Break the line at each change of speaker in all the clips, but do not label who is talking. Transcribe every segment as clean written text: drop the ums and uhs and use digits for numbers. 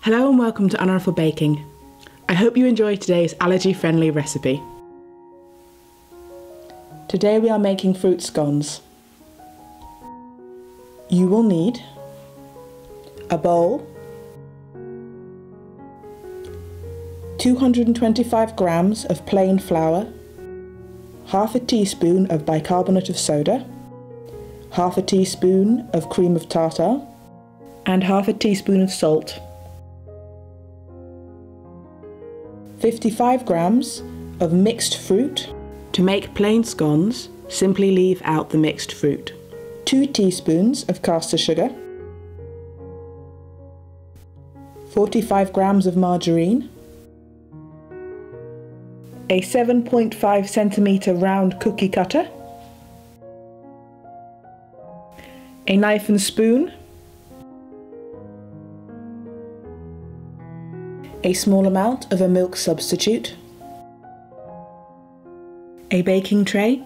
Hello and welcome to UnruffledBaking. I hope you enjoy today's allergy-friendly recipe. Today we are making fruit scones. You will need a bowl, 225 grams of plain flour, half a teaspoon of bicarbonate of soda, half a teaspoon of cream of tartar, and half a teaspoon of salt. 55 grams of mixed fruit. To make plain scones, simply leave out the mixed fruit. 2 teaspoons of caster sugar. 45 grams of margarine. A 7.5 centimeter round cookie cutter. A knife and spoon. A small amount of a milk substitute, a baking tray,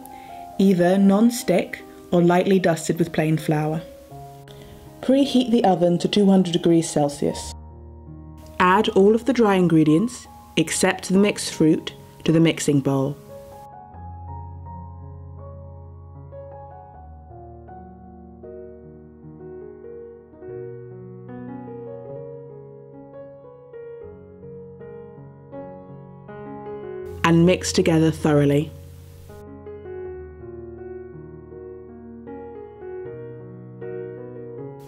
either non-stick or lightly dusted with plain flour. Preheat the oven to 200 degrees Celsius. Add all of the dry ingredients, except the mixed fruit, to the mixing bowl. And mix together thoroughly.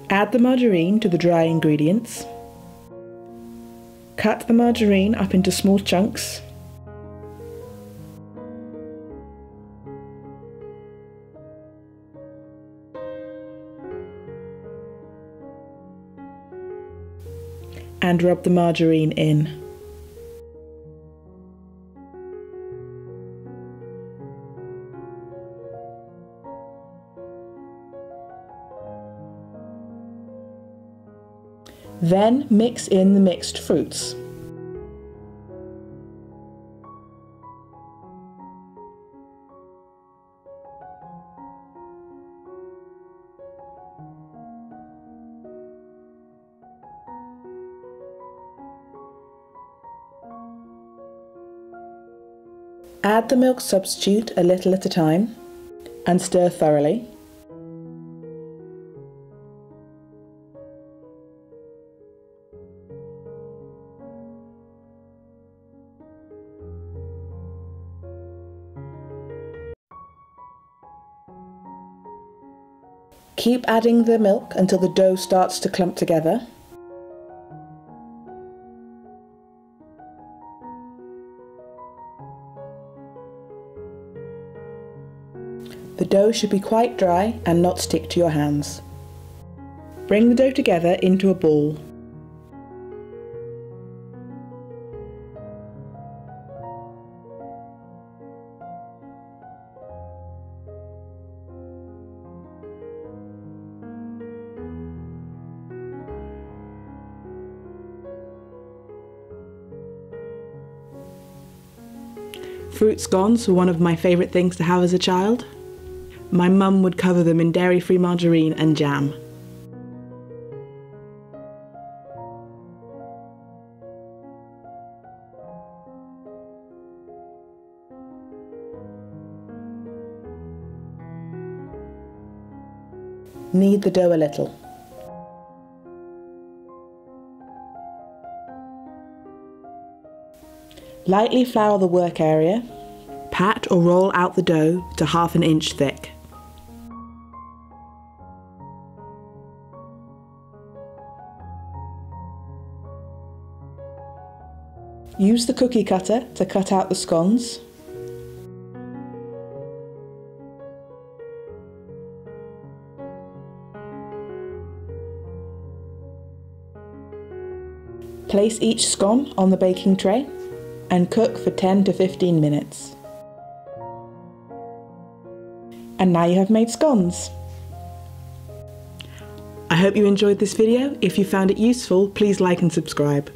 Add the margarine to the dry ingredients. Cut the margarine up into small chunks. And rub the margarine in. Then mix in the mixed fruits. Add the milk substitute a little at a time and stir thoroughly. Keep adding the milk until the dough starts to clump together. The dough should be quite dry and not stick to your hands. Bring the dough together into a ball. Fruit scones were one of my favourite things to have as a child. My mum would cover them in dairy-free margarine and jam. Knead the dough a little. Lightly flour the work area. Pat or roll out the dough to 1/2 inch thick. Use the cookie cutter to cut out the scones. Place each scone on the baking tray and cook for 10 to 15 minutes. And now you have made scones. I hope you enjoyed this video. If you found it useful, please like and subscribe.